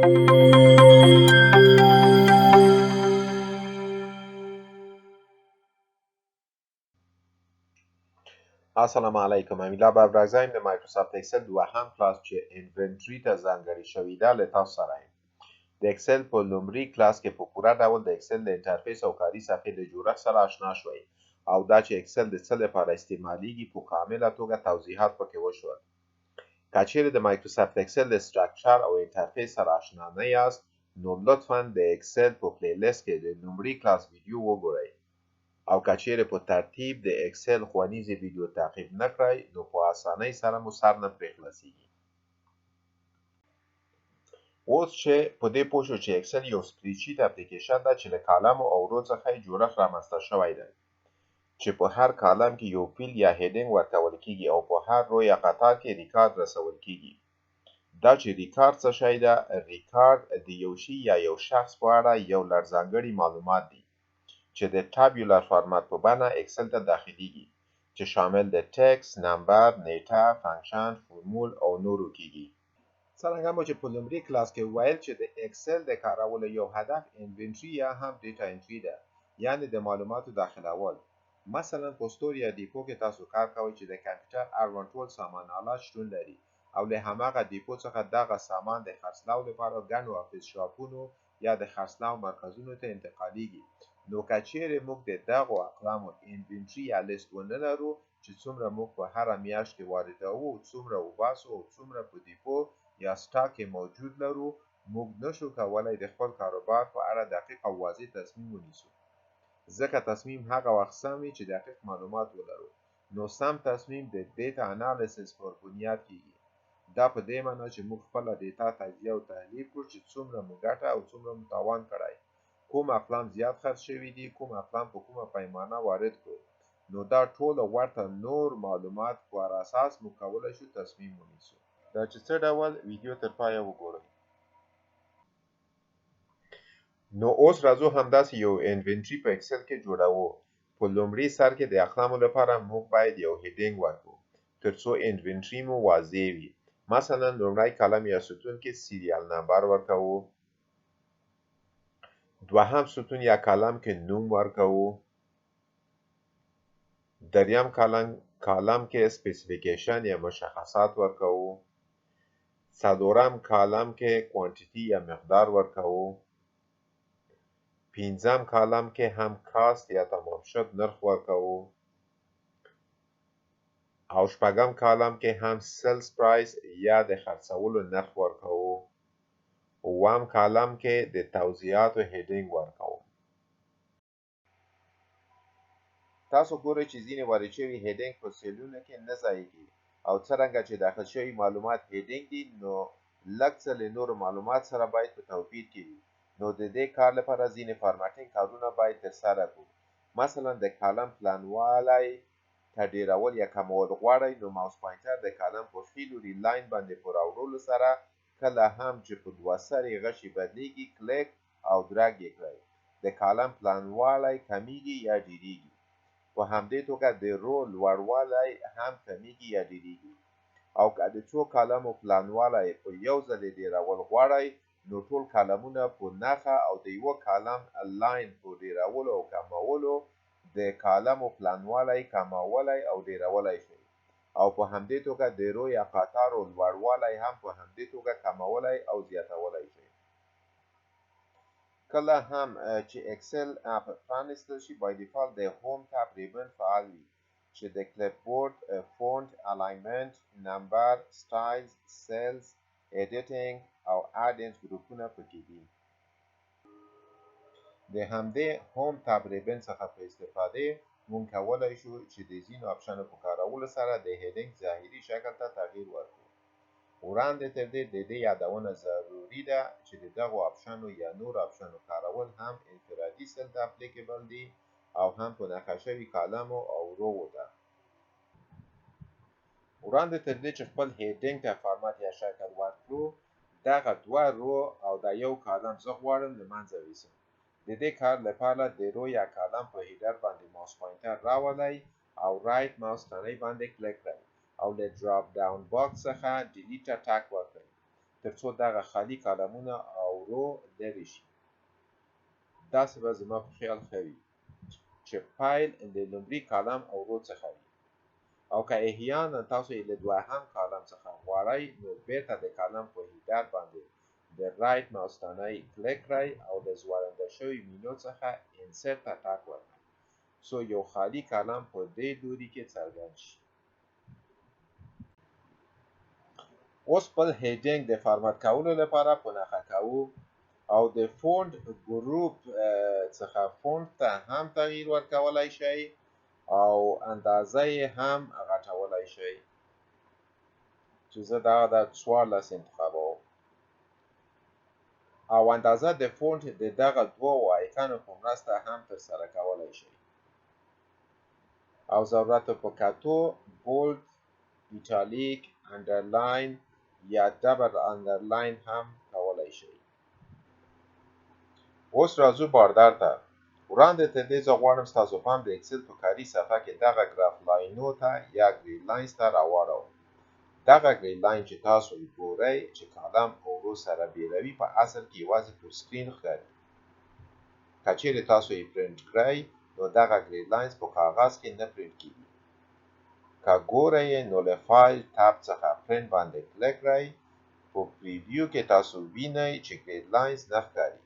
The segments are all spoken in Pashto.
السلام علیکم. امیلا بابرزایم د مایکروسافت اکسل دوهم کلاس چې انونټری ته ځانګړی شوی ده له تاسو سره یم. د اکسل په لومړي کلاس کې په پوره ډول د اکسل د انټرفیس او کاري صفحې د جوړښت سره آشنا شوئ او دا چې اکسل د څه لپاره استعمالیږي په کامله توګه توضیحات پکې وشول. که چیرې د مایکروسافت اکسل د سټرکچر او انټرفیس سره آشنا نه یاست نو لطفاً د اکسل په پلی لیست کې د لومړي کلاس ویډیو وګورئ او که چیرې په ترتیب د اکسل ښوونیزې ویډیو تعقیب نه کړئ نو په اسانۍ سره مو سر نه پرې خلاصیږي. اوس چې په دې پوه شو چې اکسل یو سپریډشیټ اپلیکیشن ده چې له کالمو او رو څخه یې جوړښت رامنځته شوی دی چې په هر کالم کې یو فیلډ یا هیډینګ ورکول کیږي او په هر رو یا قطار کې ریکارډ رسول کیږي. دا چې ریکارډ څه شی ده؟ ریکارډ د یو شي یا یو شخص په اړه یو لړځانګړي معلومات دي چې د تابیولر فارمات په بڼه اکسل ته داخلیږي چې شامل د ټکس، نمبر، نیټه، فنکشن، فورمول او نورو کیږي. څرنګه مو چې په لومړي کلاس کې وویل چې د اکسل د کارولو یو هدف انونټري یا هم ډیټا انټري ده، یعنی د معلوماتو داخلول. مثلا په سټور یا ډیپو کې تاسو کار کوئ چې د کمپیوټر اړوند ټول سامان آلات شتون لري او له هماغه ډیپو څخه دغه سامان د خرڅلاو لپاره ګڼو افیس شاپونو یا د خرڅلاو مرکزونو ته انتقالیږي. نو که چیرې موږ د دغو اقلامو انونټري یا لیست ونه لرو چې څومره موږ په هره میاشت کې واردوو او څومره وباسو او څومره په ډیپو یا سټاک کې موجود لرو، موږ نشو کولی د خپل کاروبار په اړه دقیق او واضح تصمیم ونیسو. ځکه تصمیم هغه وخت سم وي چې دقیق معلومات ولرو. نو سم تصمیم د ډیټا انالیسس پر بنیاد کیږي. دا په دې معنی چې موږ خپله ډیټا تجزیه او تحلیل کړو چې څومره مو ګټه او څومره مو تاوان کړی، کوم اقلام زیات خرڅ شوي دي، کوم اقلام په کومه پیمانه وارد کړو. نو دا ټول ورته نور معلومات پر اساس موږ کولی شو تصمیم ونیسو. دا چې څه ډول ویډیو تر پایه وګورئ. نو اوس راځو همداسې یو انونټري په اکسل کې جوړوو. په لومړي سر کې د اقلامو لپاره موږ باید یو هیډینګ ورکړو ترڅو انونټري مو واضح وي. مثلا لومړی کالم یا ستون کې سیریال نمبر ورکوو، دوهم ستون یا کالم کې نوم ورکوو، دریم کالم کې سپیسیفیکیشن یا مشخصات ورکوو، څلورم کالم کې کوانټیټي یا مقدار ورکوو، پنځم کالم کې هم کاست یا تمام شد نرخ ورکوو او شپږم کالم کې هم سیلز پرایس یا د خرڅولو نرخ ورکوو، اووم کالم کې د توضیحاتو هیډینګ ورکوو. تاسو ګورئ چې ځینې وارد شوي هیډینګ په سیلونو کې نه ځایږي او څرنګه چې داخل شوي معلومات هیډینګ دي نو لږ څه له نورو معلومات سره باید په توپیر کې وي. نو د دې کار لپاره ځینې فارمټینګ کارونه باید ترسره کړو. مثلا د کالم پلانوالی ته ډیرول یا کمول غواړئ نو ماوس پوینټر د کالم په ښي لوري لاین باندې په راوړلو سره کله هم چې په دوه سرې غشي بدلیږي کلیک او درګ یې کړئ. د کالم پلانوالی کمیږي یا ډیریږي. په همدې توګه د رو لوړوالی هم کمیږي یا ډیریږي. او که د څو کالمو پلانوالی په یو ځل ډیرول غواړئ نو ټول کالمونه په نښه او د یوه کالم لاین په ډیرولو او کمولو د کالمو پلانوالی کمولی او ډیرولی شئ. او په همدې توګه د رو یا قطارو لوړوالی هم په همدې توګه کمولی او زیاتولی شئ. کله هم چې اکسل پرانیستل شي بای ډیفالت د هوم تاب ریبن فعال وي چې د کلیپبورډ، فونټ، الاینمنټ، نمبر، سټایلز، سیلز، ایډیټینګ او اډینس ګروپونه پکې دي. د همدې هوم تاب ریبن څخه په استفادې موږ کولی شو چې د ځینو اپشنو په کارولو سره د هیډینګ ظاهري شکل ته تغییر ورکړو. وړاندې تر دې د دې یادونه ضروري ده چې د دغو اپشنو یا نورو اپشنو کارول هم انفرادي سیل ته اپلیکیبل دي او هم په نښه شوي کالمو او روو ته. وړاندې تر دې چې خپل هیډینګ ته فارمات یا شکل ورکړو دغه دوه رو او دا یو کالم زه غواړم له منځه یوسم. د دې کار لپاره د رو یا کالم په هیډر باندې ماوس پوینټر راولئ او رایټ ماوس تڼۍ باندې کلیک کړئ او له ډراپ ډاون باکس څخه ډیلیټ ته ټک ورکړئ. ترڅو دغه خالي کالمونه او رو لرې شي. داسې به زما په خیال ښه وي چې فایل د لومړي کالم او رو څخه وي، او که احیانا تاسو یې له دوهم کالم څخه غواړئ نو بیرته د کالم په هیډر باندې د رایټ ماوس تڼۍ کلیک کړئ او له ځوړنده شوي مینو څخه انسرټ ته ټک ورکړئ څو یو خالي کالم په دې لوري کې څرګند شي. اوس خپل هیډینګ د فارمټ کولو لپاره په نښه کوو او د فونټ ګروپ څخه فونټ ته هم تغییر ورکولای شئ او اندازه یې هم غټولای شئ چې زه دغه د 14 انتخابوم او اندازه د فونټ د دغه دوو آیکنو په مرسته هم ترسره کولای شئ او ضرورت په کتو بولد، ایټالیک، انډرلاین یا ډبل انډرلاین هم کولای شئ. اوس راځو باردر ته. وړاندې تر دې زه غواړم ستاسو پام د اکسل په کاري صفحه کې دغه ګراف لاینو ته یا ګریډ لاینز ته راواړوم. دغه ګریډ لاین چې تاسو یې ګورئ چې کالم او رو سره بیلوي په اصل کې یوازې پر سکرین ښکاري. که چیرې تاسو یې پرنټ کړئ نو دغه ګریډ لاینز په کاغذ کې نه پرنټ کیږي. که ګورئ نو له فایل ټاب څخه پرنټ باندې کلیک کړئ. په پریویو کې تاسو وینئ چې ګریډ لاینز نه ښکاري.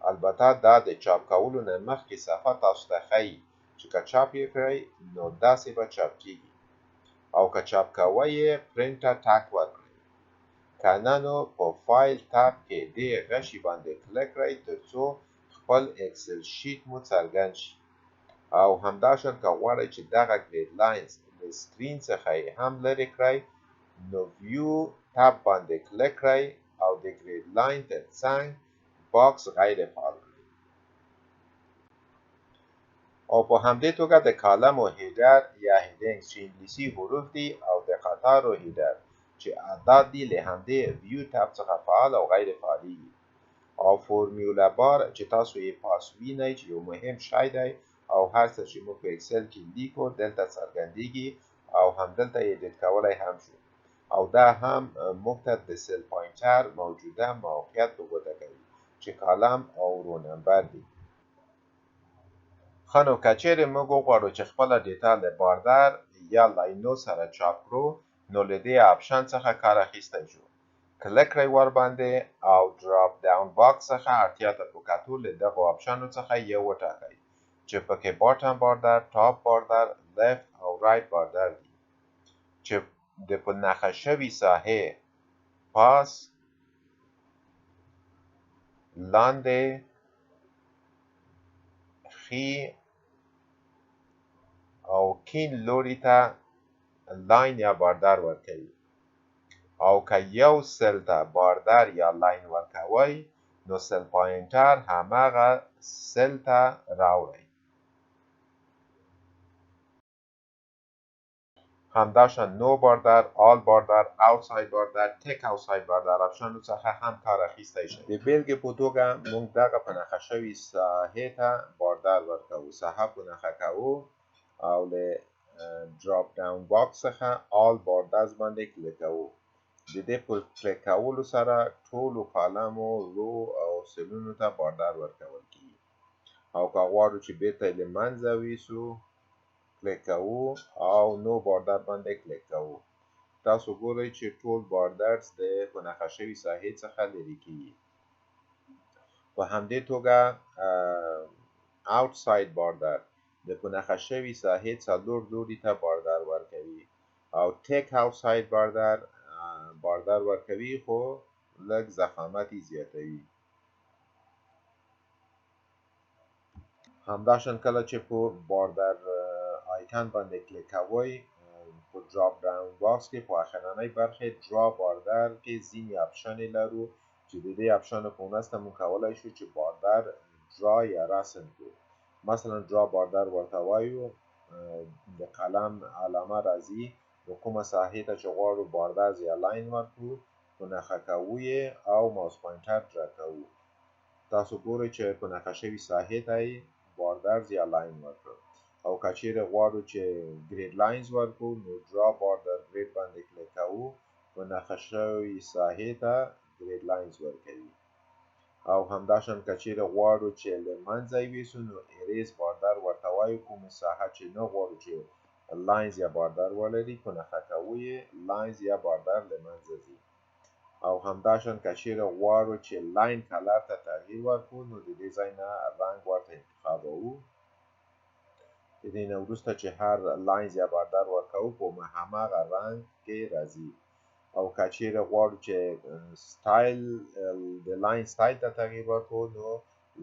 البته دا د چاپ کولو نه مخکې صفحه تاسو ته ښیي چې که چاپ یې کړئ نو داسې به چاپ کیږي او که چاپ کوئ یې پرنټ ته ټک ورکړئ. که نه نو په فایل ټاب کې دې غشي باندې کلیک کړئ ترڅو خپل اکسل شیټ مو څرګند شي او همداشان که غواړئ چې دغه ګریډ لاینز له سکرین څخه یې هم لرې کړئ نو ویو ټاب باندې کلیک کړئ او د ګریډ لاین تر څنګ باکس غیر فعال کړئ او په همدې توګه د کالم او هیډر یا هیډینګ چې انګلیسي حروف دي او د قطار او هیډر چې اعداد دي له همدې ویو ټاب څخه فعال او غیر فعالیږي او فورمیولا بار چې تاسو یې پاس وینئ چې یو مهم شی دی او هر څه چې موږ په اکسل کې لیکو دلته څرګندیږي او همدلته یې ایډیټ کولی هم شو او دا هم موږ ته د سل پوینټر موجوده موقعیت په ګوته کوي چې کالم او رو نمبر دي. ښه نو که چیرې موږ وغواړو چې خپله ډیټا له باردر یا لاینو سره چاپ کړو نو له دې آپشن څخه کار اخیستی شو. کلیک کړئ ورباندې او ډراپ ډاون باکس څخه اړتیا ته په کتو له دغو آپشنو څخه یو وټاکئ چې پکې باټم باردر، ټاپ باردر، لیفت او رایټ باردر دي چې د په نښه شوي ساحې پاس، لاندې، ښي او کیڼ لوري ته لاین یا باردر ورکوي او که یو سل ته باردر یا لاین ورکوئ نو سل پوینټر هماغه سل ته راوړئ. همداشان نو باردر، آل باردر، آوتساید باردر، تک آوتساید باردر آپشنو څخه هم کار اخیستی شئ. د بیلګې په توګه موږ دغه په نښه شوي ساحې ته باردر ورکوو. ساحه په نښه کوو او له ډراپ ډاون باکس څخه آل باردرز باندې کلیک کوو. د دې په کلیک کولو سره ټولو کالمو، رو او سلونو ته باردر ورکول کیږي او که غواړو چې بیرته یې له منځه ویسو کلیک کوو او نو باردر باندې کلیک کوو. تاسو ګورئ چې ټول باردرز د په نښه شوي ساحې څخه لرې کیږي. په همدې توګه آوتساید باردر د په نښه شوي ساحې څلور لوري ته باردر ورکوي او تک آوتساید باردر ورکوي خو لږ ضخامت یې زیاتوي. همداشان کله چې په باردر آیکن باندې کلیک کوئ په ډراپ ډاون باکس کې په اخرنۍ برخې درا باردر کې ځینې آپشنې لرو چې د دې آپشنو په مرسته موږ کولی شو چې باردر درا یا رسم کړو. مثلا درا باردر ورته وایو د قلم علامه راځي نو کومه ساحې ته چې غواړو باردرز یا لاین ورکړو په نښه کوو یې او ماوس پوینټر ډرګ کوو. تاسو ګورئ چې په نښه شوي ساحې ته یې باردرز یا لاین ورکړو او که چیرې غواړو چې ګریډ لاینز ورکړو نو درا باردر ګریډ باندې کلیک کوو په نښه شوې ساحې ته ګریډ لاینز ورکوي. او همداشان که چیرې غواړو چې له منځه یې یوسو نو اریز باردر ورته وایو. کومه ساحه چې نه غواړو چې لاینز یا باردر ولري په نښه کوو یې لاینز یا باردر له منځه ځي. او همداشان که چیرې غواړو چې لاین کلر ته تغییر ورکړو نو د دې ځای نه رنګ ورته انتخابوو. د دې نه وروسته چې هر لاینز یا باردر ورکوو په هماغه رنګ کې راځي. او که چیرې غواړو چې سټایل د لاین سټایل ته تغییر ورکړو نو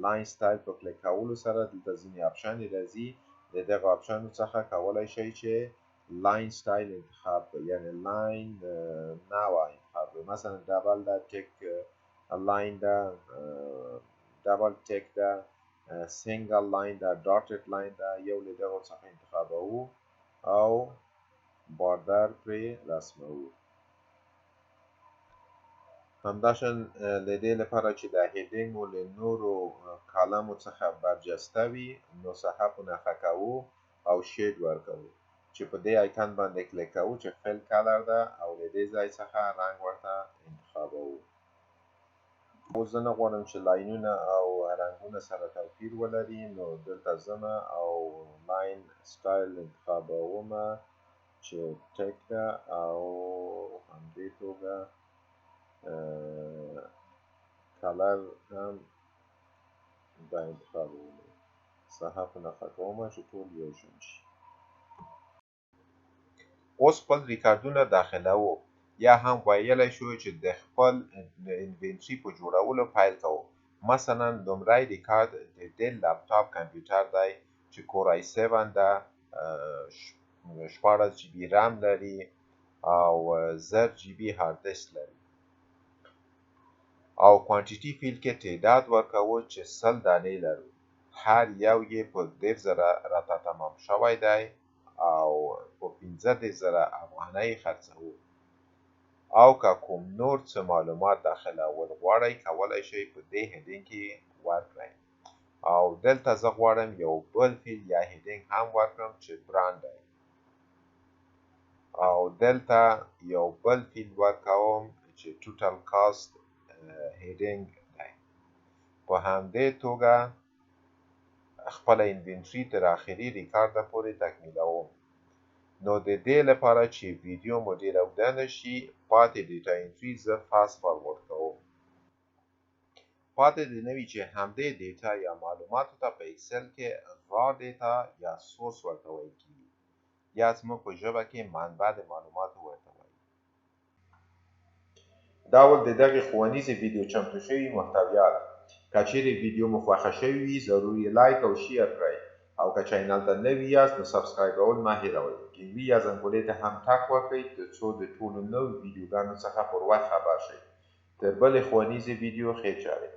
لاین سټایل په کلیک کولو سره دلته ځینې آپشنې راځي. د دغه آپشنو څخه کولی شئ چې لاین سټایل انتخاب کړئ، یعنې لاین نوع انتخاب کړئ. مثلا ډبل ده، ټیک لاین ده، ډبل ټیک ده، سینګل لاین ده، ډاټډ لاین ده. یو له دغو څخه انتخابوو او باردر پرې رسموو. همداشان له دې لپاره چې دا هیډینګ مو له نورو کالمو څخه برجسته وي نو صفحه په نښه کوو او شیډ ورکوو چې په دې آیکن باندې کلیک کوو چې فل کلر ده او له دې ځای څخه رنګ ورته انتخابوو. اوس زه نه غواړم چې لاینونه او رنګونه سره توپیر ولري نو دلته ځمه او لاین سټایل انتخابومه چې ټیک ده او همدې توګه کلر هم دا انتخابوم. صفحه په نښه کومه چې ټول یو شان شي. اوس خپل ریکارډونه داخلوو یا هم ویلی شو چې د خپل انوینټري په جوړولو پیل کوو. مثلا لومړی ریکارډ د ډیل لپټاپ کمپیوټر دی چې کور آی 7 ده، 16 جی بی رام لري او 10 جی بی هارد ډیسک لري. او کوانټیټي فیلډ کې تعداد ورکوو چې 100 دانې لرو. هر یو یې په 10,000 راته تمام شوی دی او په 15,000 افغانۍ خرڅوو. او که کوم نور څه معلومات داخلول غواړئ کولی شئ په دې هیډینګ کې ورکړئ. او دلته زه غواړم یو بل فیلډ یا هیډینګ هم ورکړم چې برانډ دی. او دلته یو بل فیلډ ورکوم چې ټوټل کاست هیډینګ دی. په همدې توګه خپل انوینټري تر آخري ریکارډه پورې تکمیلوم. نو د دې لپاره چې ویډیو مو ډېره اوږده نه شي پاتې ډیټا انټري زه فاست فارورډ کوم. پاتې دې نه وي چې همدې ډیټا یا معلوماتو ته په اکسل کې را ډیټا یا سورس ورته ویل کېږي یا زموږ په ژبه کې منبع د معلوماتو ورته وایي. دا ول د دغې ښوونیزې ویډیو چمتو شوي محتویات. که چیرې ویډیو مو خوښه شوې وي ضرور یې لایک او شیر کړئ. او که چینل ته نوي یاست نو سبسکرایبول مه هېروئ. کیوي یا زنګولې ته هم ټک وکړئ تر څو د ټولو نوو ویډیوګانو څخه پر وخت خبر شئ. تر بلې ښوونیزې ویډیو ښې چارې.